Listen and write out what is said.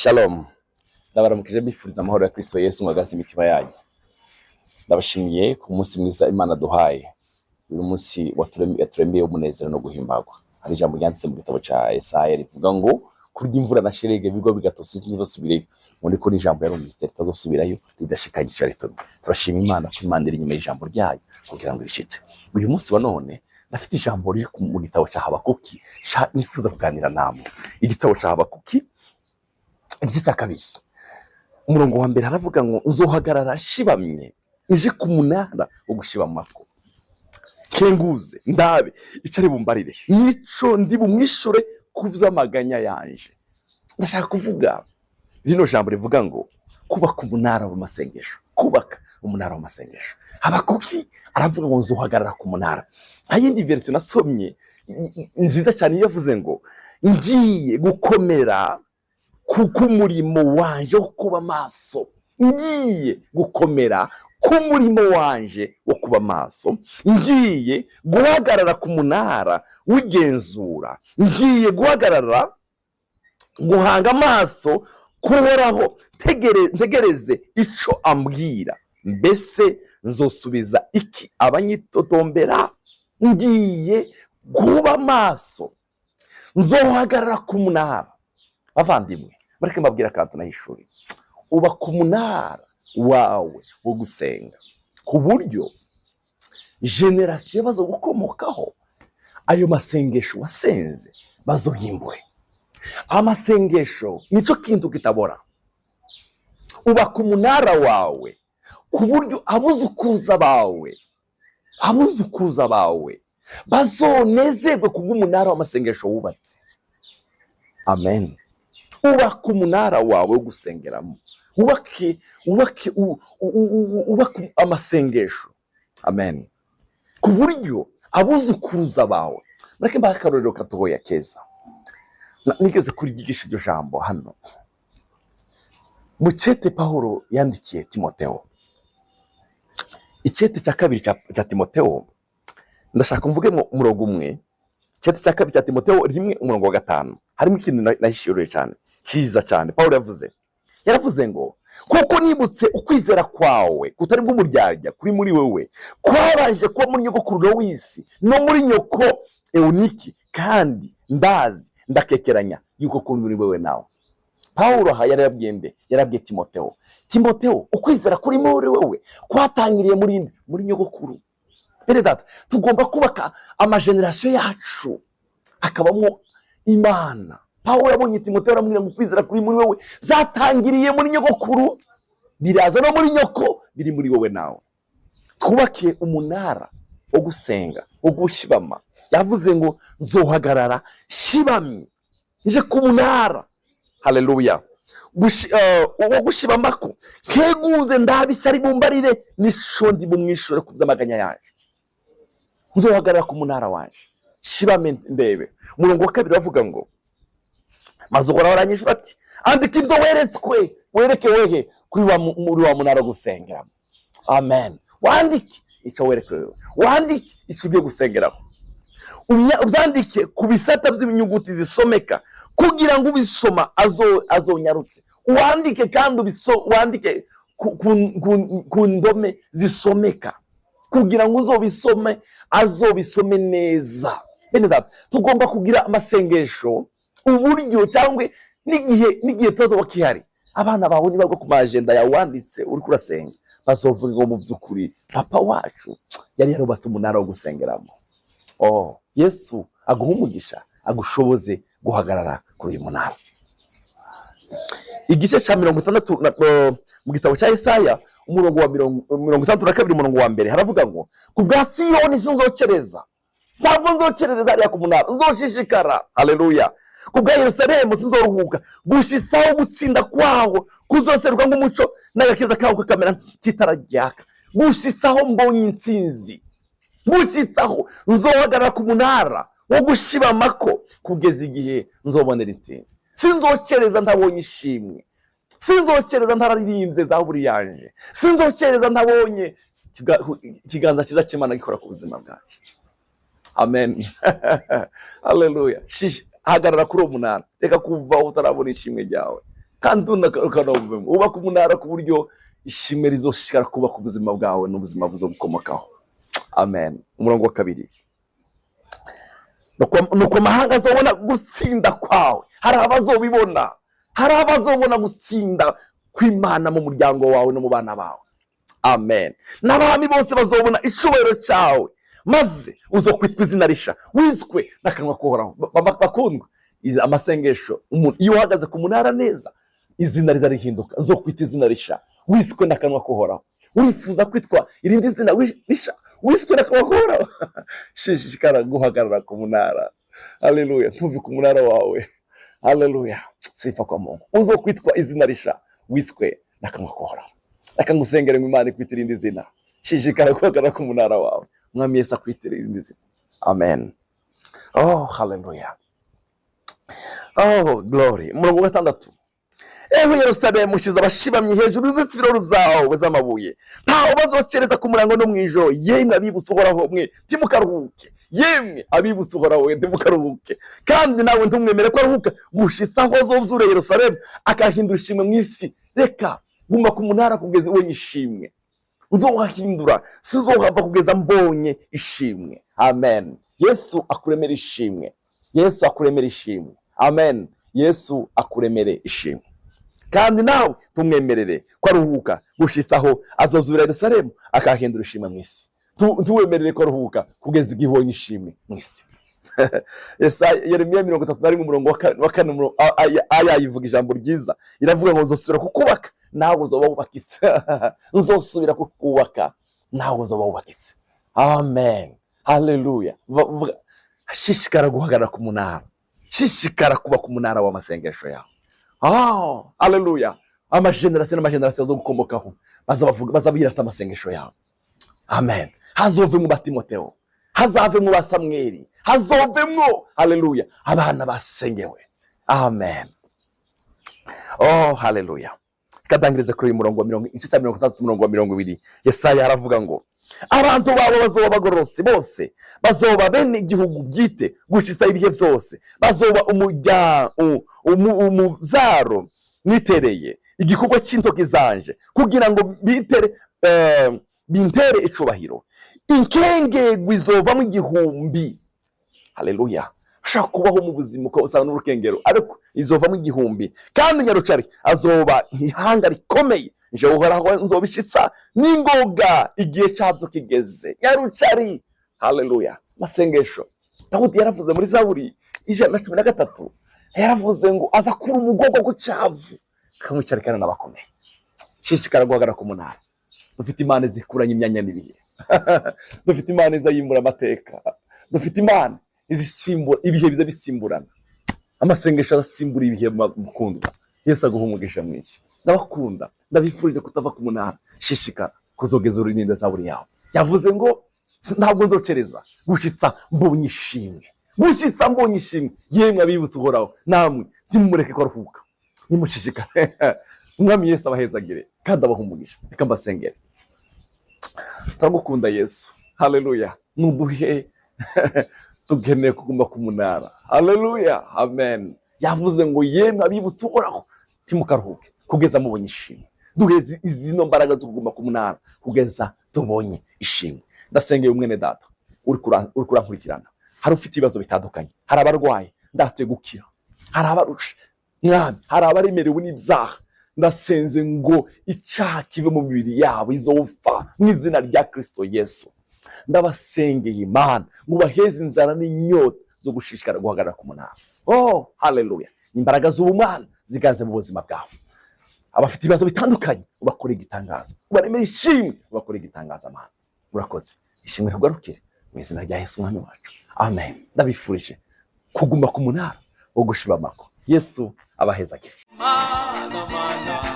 Shalom. Ndabaramukije bifuriza amahoro ya Kristo Yesu mwagaze imitima yanyu. Ndabashimiye ku munsi mwiza Imana duhaye. Uyu munsi yaturemeye umunezero no guhimbagwa. Hari ijambo ryanditse mu gitabo ca Yesaya rivuga ngo kurya imvura na sherege bigo bigatose ntibasubireyo. Muri ko ijambo yarumvise ritazosubirayo ridashikanye cyarito. Turashima Imana ko Imana iri nyuma y'ijambo ryayo kugira ngo rishitse. Uyu munsi wa none nafite ijambo riri mu gitabo ca Habakuki. Nifuza kuganira namwe. Igitabo ca Habakuki igice cya kabiri umurongo wa mbere haravuga ngo nzohagarara shibamye nje ku munara wo gushibamako kenguze ndabe icari bumbarire nico ndi bumwishure kuvy'amaganya yanje. Ndashaka kuvuga rino jambo rivuga ngo kubaka umunara w'amasengesho, kubaka umunara w'amasengesho. Habakuki aravuga ngo nzohagarara ku munara. Ayindi version nasomye nziza cyane yavuze ngo ngiye gukomera kuko umurimo wanje wo kuba maso, ngiye gukomera ku murimo wanje wo kuba maso, ngiye guhagarara ku munara w'igenzura, ngiye guhagarara guhanga amaso kuhoraho ntegereze ico ambwira, mbese nzosubiza iki abanyitotombera? Ngiye kuba maso, nzohagarara ku munara. Bavandimwe bareke mbabwira akantu nahishuri, uba ku munara wawe wo gusenga ku buryo generasiyo bazogukomokaho ayo masengesho wasenze bazoyimbure. Amasengesho nico kintu kitabora. Uba ku munara wawe ku buryo abuzukuruza bawe bazonezerwe kubw'umunara w'amasengesho wubatse. Amen. Ubaka umunara wawe wo gusengeramo, ubake amasengesho. Amen. Ku buryo abuzukuruza bawe. Mureke mbahe akarorero gatoya keza. Nigeze kurigisha iryo jambo hano mu cete Pawulo yandikiye Timoteyo, icete cya kabiri cya Timoteyo. Ndashaka mvuge mu murongo umwe, icete cya kabiri cya Timoteyo rimwe umurongo wa 5 harimo ikintu nahishuriye cyane cyiza cyane. Pawulo yaravuze ngo kuko nibutse ukwizera kwawe kutari bw'umuryarya kuri muri wewe kwabaje kuba muri nyogokuru w'isi no muri nyoko Euniki, kandi ndakekeranya yuko kuri muri wewe nawe. Pawulo yarabwiye Timoteyo ukwizera kuri muri wewe kwatangiriye muri nyogokuru. Bene data, tugomba kubaka amagenerasiyo yacu akabamo Imana. Pawulo yabonye Timoteyo aramubwira ngo kwizera kuri muri wewe zatangiriye muri nyogokuru, biraza no muri nyoko, biri muri wewe nawe. Twubake umunara wo gusenga, wo gushibama. Yavuze ngo nzohagarara shibamye nje ku munara. Haleluya. Wo gushibamako keguze ndabicari bumbarire nico ndi bumwishure kuvy'amaganya yaje. Nzohagarara ku munara wanje shibame ndebe. Umurongo wa kabiri bavuga ngo mazogora baranyishura ati andika ibyo wereke wehe kuri muri wa munara gusengeramo. Amen. Wandike ico werekewe, wandike ico ugiye gusengeraho, ubyandike ku bisata by'inyuguti zisomeka kugira ngo ubisoma azonyaruse. Wandike kandi wandike ku ndome zisomeka kugira ngo uzobisome azobisome neza. Bene data, tugomba kugira amasengesho uburyo cyangwa n'igihe tozo bakihari abana bawe nibagwa ku agenda ya wanditse uri kurasenga bazovuga ngo mu byukuri papa wacu yari yarubatse umunara wo gusengeramo. Yesu aguhumugisha agushoboze guhagarara kuri uyu munara. Igice cya 60 mu gitabo cya Yesaya umurongo wa 62 umurongo wa mbere haravuga ngo ku bwa Siyoni sinzocereza, ntabwo nzocerereza hariya ku munara, nzoshishikara. Haleluya. Ku bwa Yerusalemu sinzoruhuka gushitsaho gutsinda kwaho kuzoseruka nk'umuco n'agakiza kaho kakamera nk'itara ryaka, gushitsaho mbonye intsinzi, gushitsaho nzohagarara ku munara wo gushibamako kugeza igihe nzobonera intsinzi. Sinzocereza ntabonye ishimwe, sinzocereza ntararirinze zaburi yanje, sinzocereza ntabonye ikiganza cyiza cy'Imana gikora ku buzima bwacu. Amen. Haleluya. Hagarara kuri uwo munara, reka kuva utarabona ishimwe ryawe. kandi ukanovemo ubaka umunara ku buryo ishimwe rizoshishikara kuba ku buzima bwawe n'ubuzima buzobukomokaho. Amen. Umurongo wa 2, nuko amahanga azobona gutsinda kwawe. Hari abazobona gutsinda kw'Imana mu muryango wawe no mu bana bawe. Amen. N'abami bose bazobona icubahiro cyawe, maze uzokwitwa izina risha, wiswe n'akanwa kohoraho. Bakundwa, amasengesho, iyo uhagaze ku munara neza, izina riza rihinduka. Uzokwita izina risha, wiswe n'akanwa kohoraho. Urifuza kwitwa irindi zina risha, wiswe n'akanwa kohoraho. Shishikara guhagarara ku munara. Haleluya. Tuvi ku munara wawe. Haleluya. Sifa kwa Mungu. Uzokwitwa izina risha, wiswe n'akanwa kohoraho. Reka ngusengere ngo Imana ikwitire irindi zina. Shishikara guhagarara ku munara wawe, Mwami Yesu akwitire irindi zina. Amen. Oh, haleluya. Oh, glory. Umurongo wa 6. Ewe Yerusalemu, ushize abashibamye hejuru y'uruzitiro ruzawe z'amabuye, ntaho bazocereza ku murango no mwijoro. Yemwe abibutse Uhoraho mwe ntimukaruhuke, yemwe abibutse Uhoraho ntimukaruhuke, kandi nawe ntumwemere ko aruhuka gushitsa aho azozura Yerusalemu akahindura ishimwe mu isi. Reka guma ku munara kugeza ubonye ishimwe. Uzohahindura, sizohava kugeza mbonye ishimwe. Amen. Yesu akuremera ishimwe. Yesu akuremera ishimwe. Amen. Yesu akuremere ishimwe, kandi nawe tumwemerere ko aruhuka gushitsa aho azozura Yerusalemu akahindura ishimwe mu isi. Tuwemerere ko aruhuka kugeza igihe ubonye ishimwe mu isi. Yeremiya 31 umurongo wa 4 aya ivuga ijambo ryiza. Iravuga ngo uzosubira kukubaka, nawe uzoba wubakitse. Uzosubira kukubaka, nawe uzoba wubakitse. Amen. Haleluya. Shishikara guhagarara ku munara. Shishikara kuba ku munara w'amasengesho yawe. Oh, haleluya. Amagenerasiyo zo gukomokaho bazabirata amasengesho yawe. Amen. Hazove mu Batimoteo, hazave mu Basamweli, hazovemwo, haleluya, abana basengewe. Amen. Oh, haleluya. Kadangirize kuri murongo wa 63 murongo wa 20. Yesaya aravuga ngo abantu babo bazoba bagororotse bose, bazoba bene igihugu bwite gushitsa ibihe byose, bazoba umuzaro nitereye igikorwa cy'intoki zanje, kugira ngo bintere icubahiro. Inkenge gwizova mu igihumbi. Haleluya. Ushaka kubaho mu buzima ko usana n'urukengero, ariko izova mu igihumbi. Kandi Nyarucari azoba ihanga rikomeye. Je Uhoraho nzobishitsa n'ingoga igihe cyabyo kigeze. Nyarucari. Haleluya. Masengesho. Dawudi yaravuze muri Zaburi 113, yaravuze ngo azakura umugogo ku cyavu kamwicarikana n'abakomeye. Shishikara guhagarara ku munara. Dufite Imana zikuranye imyanya n'ibihe. Dufite Imana izayimbura amateka. Dufite Imana izisimbura ibihe biza bisimburana. Amasengesho arasimbura ibihe mukundwa. Yesu aguha umugisha mwinshi. Ndabakunda, ndabifurije kutava ku munara. Shishikara kuzogeza urinda Zaburi yawe. Yavuze ngo ntabwo nzocereza gushitsa mbonye ishimwe. Gushitsa mbonye ishimwe. Yemwe abibutse Uhoraho, namwe timumureke ko aruhuka. Nimushishikare. Umwami Yesu abahezagire kandi abaha umugisha. Reka mbasengere. Turagukunda Yesu. Haleluya. Nuduhe tugeneye kuguma ku munara. Haleluya. Amen. Yavuze ngo yemwe abibutse Uhoraho timukaruhuke kugeza mubonye ishimwe. Duheze izino mbaraga zo kuguma ku munara kugeza tubonye ishimwe. Ndasengeye umwene data uri kurankurikirana. Hari ufite ibibazo bitandukanye. Hari abarwaye ndatuye gukira. Hari abarusha. Mwami, hari abaremerewe n'ibyaha. Ndasenze ngo icyaha kive mu mibiri yabo izopfa mu izina rya Kristo Yesu. Ndabasengeye Imana ngo baheze inzara n'inyota zo gushishikara guhagarara ku munara. Oh, haleluya. Imbaraga z'ubumana ziganze mu buzima bwawe. Abafite ibibazo bitandukanye ubakore igitangaza. Ubaremere ishimwe ubakore igitangaza Mana. Urakoze. Ishimwe rugarukire mu izina rya Yesu Mwami wacu. Amen. Ndabifurije kuguma ku munara wo gushibamako. Yesu abahezagire. Mana.